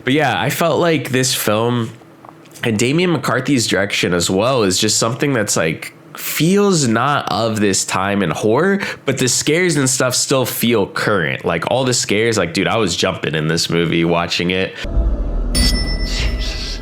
But yeah, I felt like this film and Damian McCarthy's direction as well is just something that's like feels not of this time in horror, but the scares and stuff still feel current. Like all the scares, like, dude, I was jumping in this movie watching it. Jesus.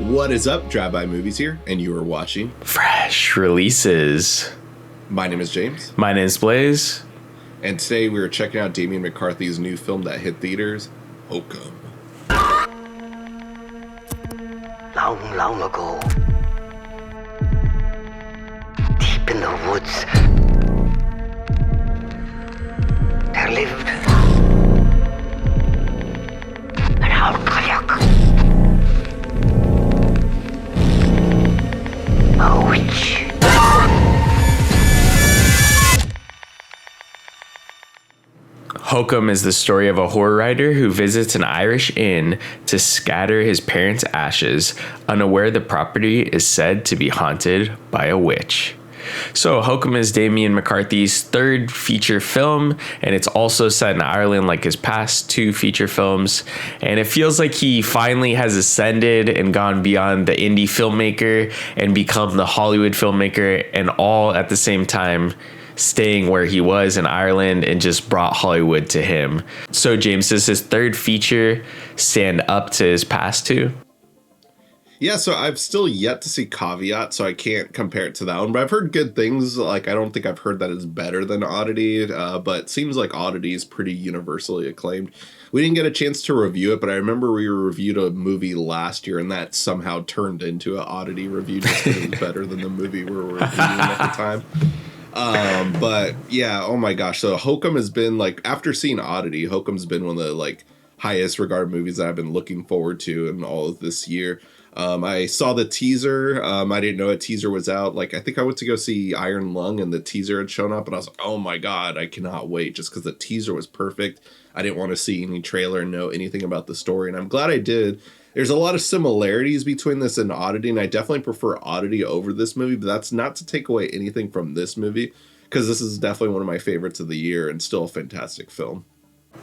What is up? Drive-by Movies here, and you are watching Fresh Releases. My name is James. My name is Blaise. And today we are checking out Damian McCarthy's new film that hit theaters, Hokum. Long, long ago, deep in the woods, there lived an alcoholic, a witch. Hokum is the story of a horror writer who visits an Irish inn to scatter his parents' ashes, unaware the property is said to be haunted by a witch. So Hokum is Damian McCarthy's third feature film, and it's also set in Ireland like his past two feature films. And it feels like he finally has ascended and gone beyond the indie filmmaker and become the Hollywood filmmaker, and all at the same time staying where he was in Ireland and just brought Hollywood to him. So James, does his third feature stand up to his past two? Yeah, so I've still yet to see Caveat, so I can't compare it to that one, but I've heard good things. Like, I don't think I've heard that it's better than Oddity, but it seems like Oddity is pretty universally acclaimed. We didn't get a chance to review it, but I remember we reviewed a movie last year, and that somehow turned into an Oddity review just because it was better than the movie we were reviewing at the time. But yeah, oh my gosh. So Hokum has been, like, after seeing Oddity, Hokum's been one of the, like, highest regarded movies that I've been looking forward to in all of this year. I saw the teaser. I didn't know a teaser was out. Like, I think I went to go see Iron Lung and the teaser had shown up, and I was like, oh my God, I cannot wait, just because the teaser was perfect. I didn't want to see any trailer and know anything about the story, and I'm glad I did. There's a lot of similarities between this and Oddity, and I definitely prefer Oddity over this movie, but that's not to take away anything from this movie, because this is definitely one of my favorites of the year and still a fantastic film.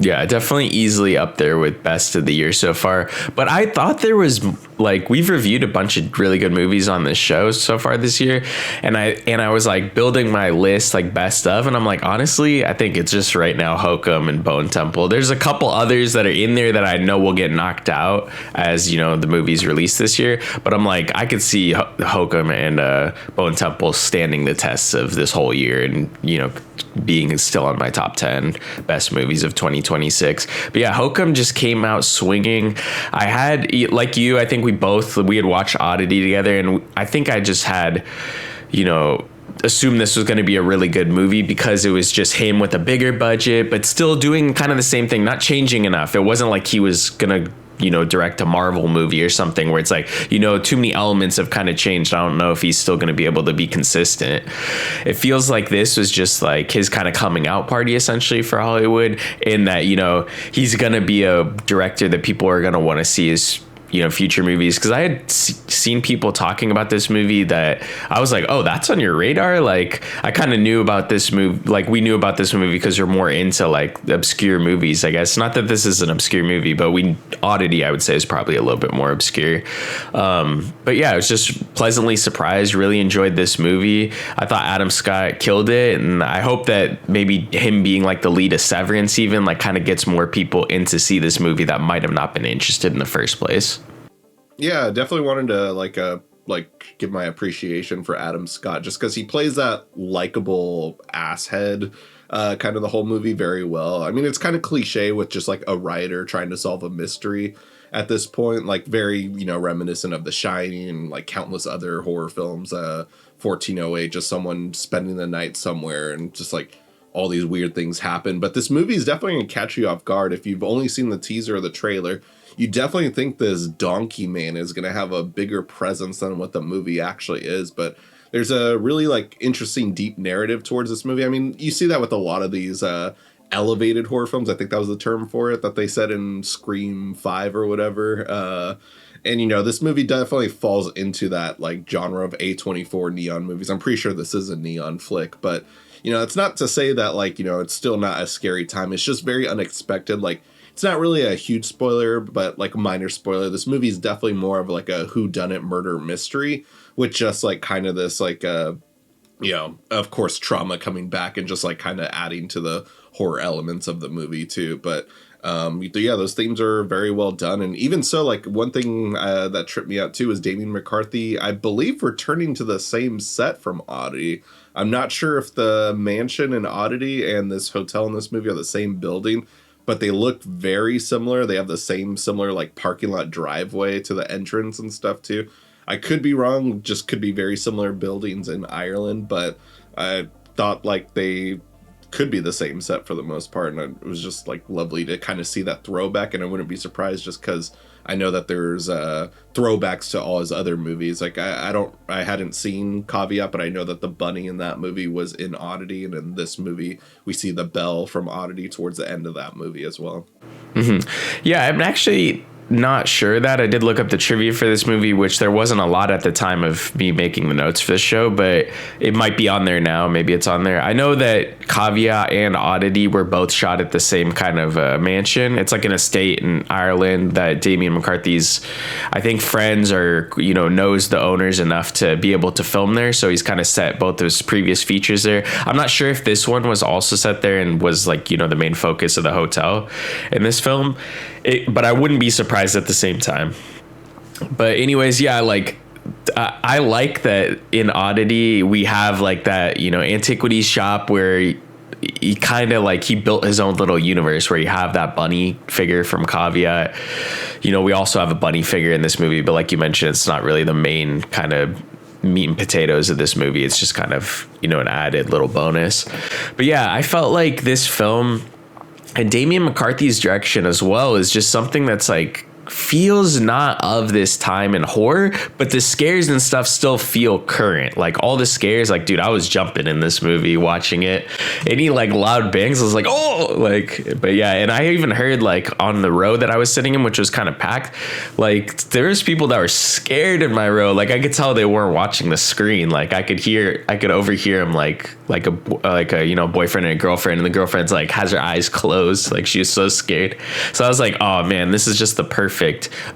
Yeah, definitely easily up there with best of the year so far. But I thought there was, like, we've reviewed a bunch of really good movies on this show so far this year, and I was like building my list like best of, and I'm like, honestly, I think it's just right now Hokum and Bone Temple. There's a couple others that are in there that I know will get knocked out as, you know, the movies released this year, but I'm like, I could see Hokum and Bone Temple standing the tests of this whole year and, you know, being still on my top 10 best movies of 2026. But yeah, Hokum just came out swinging. I had, like you, I think we had watched Oddity together, and I think I just had, you know, assumed this was going to be a really good movie because it was just him with a bigger budget, but still doing kind of the same thing, not changing enough. It wasn't like he was going to, you know, direct a Marvel movie or something where it's like, you know, too many elements have kind of changed. I don't know if he's still going to be able to be consistent. It feels like this was just like his kind of coming out party essentially for Hollywood, in that, you know, he's going to be a director that people are going to want to see his, you know, future movies. Because I had seen people talking about this movie that I was like, oh, that's on your radar. Like, I kind of knew about this movie. Like, we knew about this movie because we're more into like obscure movies, I guess. Not that this is an obscure movie, but Oddity, I would say, is probably a little bit more obscure. But yeah, I was just pleasantly surprised. Really enjoyed this movie. I thought Adam Scott killed it, and I hope that maybe him being like the lead of Severance even like kind of gets more people in to see this movie that might have not been interested in the first place. Yeah, definitely wanted to like give my appreciation for Adam Scott, just because he plays that likable asshead kind of the whole movie very well. I mean, it's kind of cliche with just like a writer trying to solve a mystery at this point, like very, you know, reminiscent of The Shining and like countless other horror films. 1408, just someone spending the night somewhere and just like all these weird things happen. But this movie is definitely going to catch you off guard. If you've only seen the teaser or the trailer, you definitely think this donkey man is going to have a bigger presence than what the movie actually is. But there's a really like interesting deep narrative towards this movie. I mean, you see that with a lot of these elevated horror films. I think that was the term for it that they said in Scream 5 or whatever. And, you know, this movie definitely falls into that like genre of A24 neon movies. I'm pretty sure this is a neon flick, but, you know, it's not to say that like, you know, it's still not a scary time. It's just very unexpected. Like, it's not really a huge spoiler, but like a minor spoiler. This movie is definitely more of like a whodunit murder mystery with just like kind of this like, you know, of course, trauma coming back and just like kind of adding to the horror elements of the movie too. But yeah, those themes are very well done. And even so, like one thing that tripped me out too is Damian McCarthy, I believe, returning to the same set from Oddity. I'm not sure if the mansion in Oddity and this hotel in this movie are the same building, but they look very similar. They have the same similar like parking lot driveway to the entrance and stuff too. I could be wrong, just could be very similar buildings in Ireland, but I thought like they could be the same set for the most part, and it was just like lovely to kind of see that throwback. And I wouldn't be surprised just because I know that there's throwbacks to all his other movies. Like I hadn't seen Caveat, but I know that the bunny in that movie was in Oddity, and in this movie we see the bell from Oddity towards the end of that movie as well. Mm-hmm. Yeah, I'm actually not sure that. I did look up the trivia for this movie, which there wasn't a lot at the time of me making the notes for this show, but it might be on there now. Maybe it's on there. I know that Caveat and Oddity were both shot at the same kind of mansion. It's like an estate in Ireland that Damian McCarthy's, I think, friends or, you know, knows the owners enough to be able to film there. So he's kind of set both his previous features there. I'm not sure if this one was also set there and was like, you know, the main focus of the hotel in this film. But I wouldn't be surprised at the same time. But anyways, yeah, like I like that in Oddity we have like that, you know, antiquities shop where he kind of like he built his own little universe where you have that bunny figure from Caveat. You know, we also have a bunny figure in this movie, but like you mentioned, it's not really the main kind of meat and potatoes of this movie. It's just kind of, you know, an added little bonus. But yeah, I felt like this film and Damian McCarthy's direction as well is just something that's like feels not of this time in horror, but the scares and stuff still feel current. Like all the scares, like, dude, I was jumping in this movie watching it. Any like loud bangs, I was like, oh, like, but yeah. And I even heard like on the row that I was sitting in, which was kind of packed, like there was people that were scared in my row. Like I could tell they weren't watching the screen. Like I could overhear them like a, you know, boyfriend and a girlfriend, and the girlfriend's like has her eyes closed. Like she was so scared. So I was like, oh man, this is just the perfect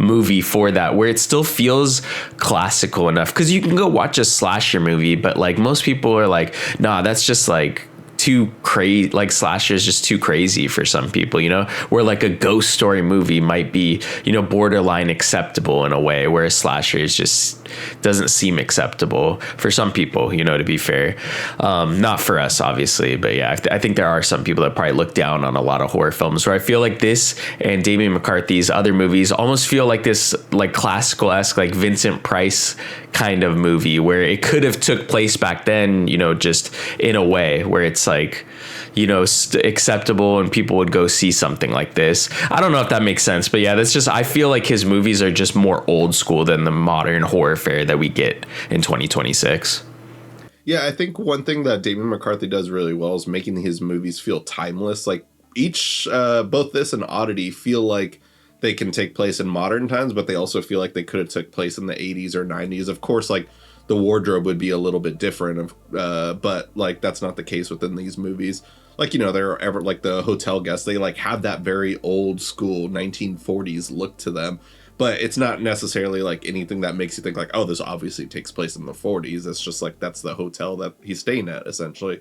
movie for that, where it still feels classical enough, because you can go watch a slasher movie, but like most people are like, nah, that's just like too crazy. Like slasher is just too crazy for some people, you know, where like a ghost story movie might be, you know, borderline acceptable in a way, where a slasher is just doesn't seem acceptable for some people, you know, to be fair. Not for us, obviously, but yeah, I think there are some people that probably look down on a lot of horror films, where I feel like this and Damian McCarthy's other movies almost feel like this like classical-esque, like Vincent Price kind of movie, where it could have took place back then, you know, just in a way where it's like, you know, acceptable and people would go see something like this. I don't know if that makes sense, but yeah, that's just, I feel like his movies are just more old school than the modern horror fare that we get in 2026. Yeah, I think one thing that Damian McCarthy does really well is making his movies feel timeless. Like each, both this and Oddity feel like they can take place in modern times, but they also feel like they could have took place in the 80s or 90s. Of course, like the wardrobe would be a little bit different, but like that's not the case within these movies. Like, you know, they're ever like the hotel guests, they like have that very old school 1940s look to them, but it's not necessarily like anything that makes you think like, oh, this obviously takes place in the 40s. It's just like that's the hotel that he's staying at, essentially.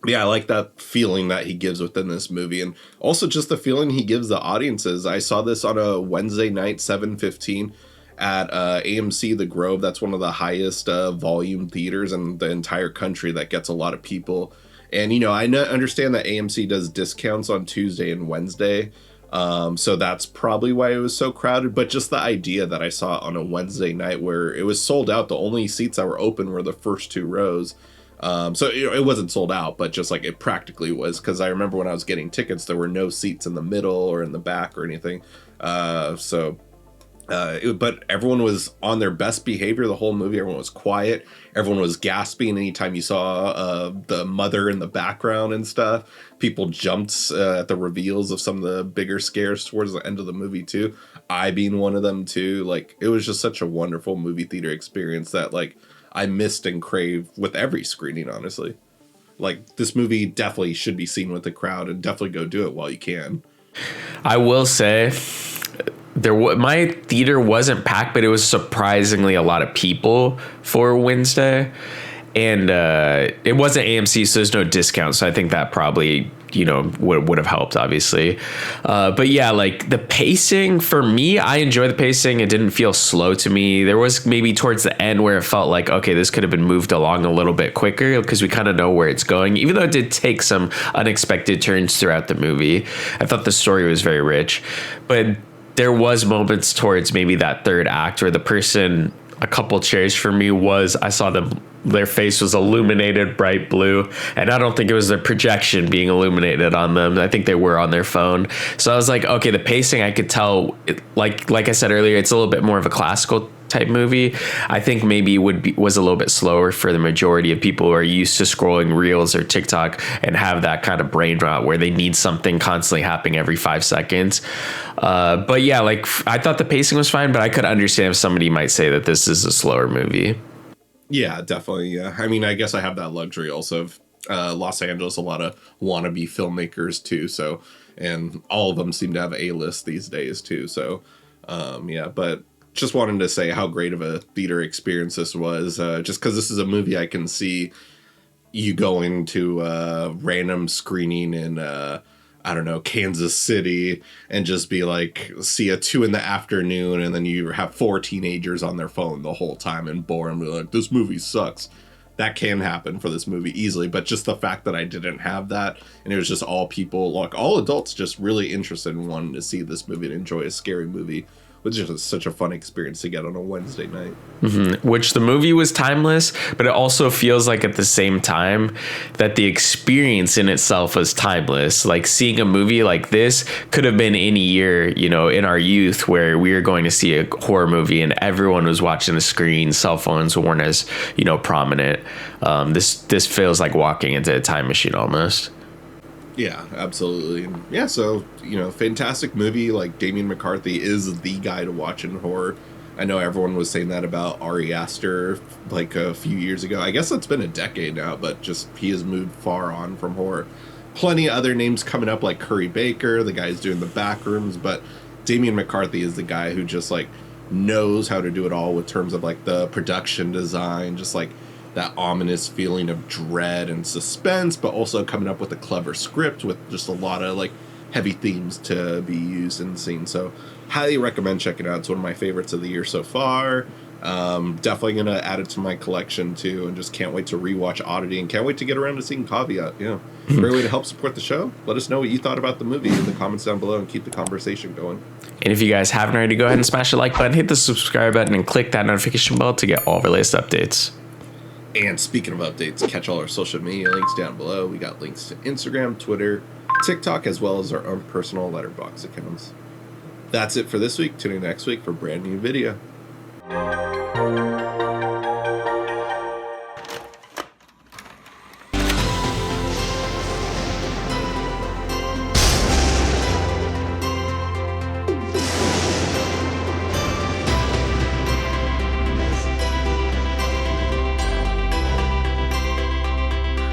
Yeah, I like that feeling that he gives within this movie, and also just the feeling he gives the audiences. I saw this on a Wednesday night, 7:15 at AMC The Grove. That's one of the highest volume theaters in the entire country that gets a lot of people. And, you know, I understand that AMC does discounts on Tuesday and Wednesday, so that's probably why it was so crowded. But just the idea that I saw on a Wednesday night where it was sold out, the only seats that were open were the first two rows. So it wasn't sold out, but just like it practically was, because I remember when I was getting tickets, there were no seats in the middle or in the back or anything. So But everyone was on their best behavior the whole movie. Everyone was quiet. Everyone was gasping anytime you saw the mother in the background and stuff. People jumped at the reveals of some of the bigger scares towards the end of the movie too. I being one of them too. Like, it was just such a wonderful movie theater experience that like I missed and craved with every screening, honestly. Like, this movie definitely should be seen with the crowd, and definitely go do it while you can. I will say, my theater wasn't packed, but it was surprisingly a lot of people for Wednesday, and it wasn't AMC, so there's no discount. So I think that probably would have helped, obviously. But yeah, like the pacing for me, I enjoy the pacing. It didn't feel slow to me. There was maybe towards the end where it felt like, okay, this could have been moved along a little bit quicker because we kind of know where it's going, even though it did take some unexpected turns throughout the movie. I thought the story was very rich, but there was moments towards maybe that third act where the person a couple chairs for me I saw their face was illuminated bright blue, and I don't think it was the projection being illuminated on them. I think they were on their phone. So I was like, okay, the pacing, I could tell, like I said earlier, it's a little bit more of a classical type movie. I think maybe was a little bit slower for the majority of people who are used to scrolling Reels or TikTok and have that kind of brain rot where they need something constantly happening every 5 seconds. But yeah, like I thought the pacing was fine, but I could understand if somebody might say that this is a slower movie. Yeah, definitely. Yeah. I mean, I guess I have that luxury also of Los Angeles, a lot of wannabe filmmakers too. So, and all of them seem to have A-list these days too. So, yeah, but just wanted to say how great of a theater experience this was. Just because this is a movie I can see you going to a random screening in, I don't know, Kansas City, and just be like, see a 2 PM, and then you have 4 teenagers on their phone the whole time and bore and be like, this movie sucks. That can happen for this movie easily, but just the fact that I didn't have that, and it was just all people, like all adults, just really interested in wanting to see this movie and enjoy a scary movie, which is just such a fun experience to get on a Wednesday night. Mm-hmm. Which the movie was timeless, but it also feels like at the same time that the experience in itself was timeless. Like seeing a movie like this could have been any year, in our youth where we were going to see a horror movie and everyone was watching the screen. Cell phones weren't as, prominent. This feels like walking into a time machine almost. Yeah, absolutely. And yeah, so, fantastic movie. Like, Damian McCarthy is the guy to watch in horror. I know everyone was saying that about Ari Aster like a few years ago. I guess it's been a decade now, but just he has moved far on from horror. Plenty of other names coming up like Curry Baker, the guy's doing the Backrooms, but Damian McCarthy is the guy who just like knows how to do it all with terms of like the production design, just like that ominous feeling of dread and suspense, but also coming up with a clever script with just a lot of like heavy themes to be used and seen. So highly recommend checking it out. It's one of my favorites of the year so far. Definitely going to add it to my collection too, and just can't wait to rewatch Oddity and can't wait to get around to seeing Caveat. Yeah. Great way to help support the show. Let us know what you thought about the movie in the comments down below and keep the conversation going. And if you guys haven't already, go ahead and smash the like button, hit the subscribe button, and click that notification bell to get all of our latest updates. And speaking of updates, catch all our social media links down below. We got links to Instagram, Twitter, TikTok, as well as our own personal Letterboxd accounts. That's it for this week. Tune in next week for a brand new video.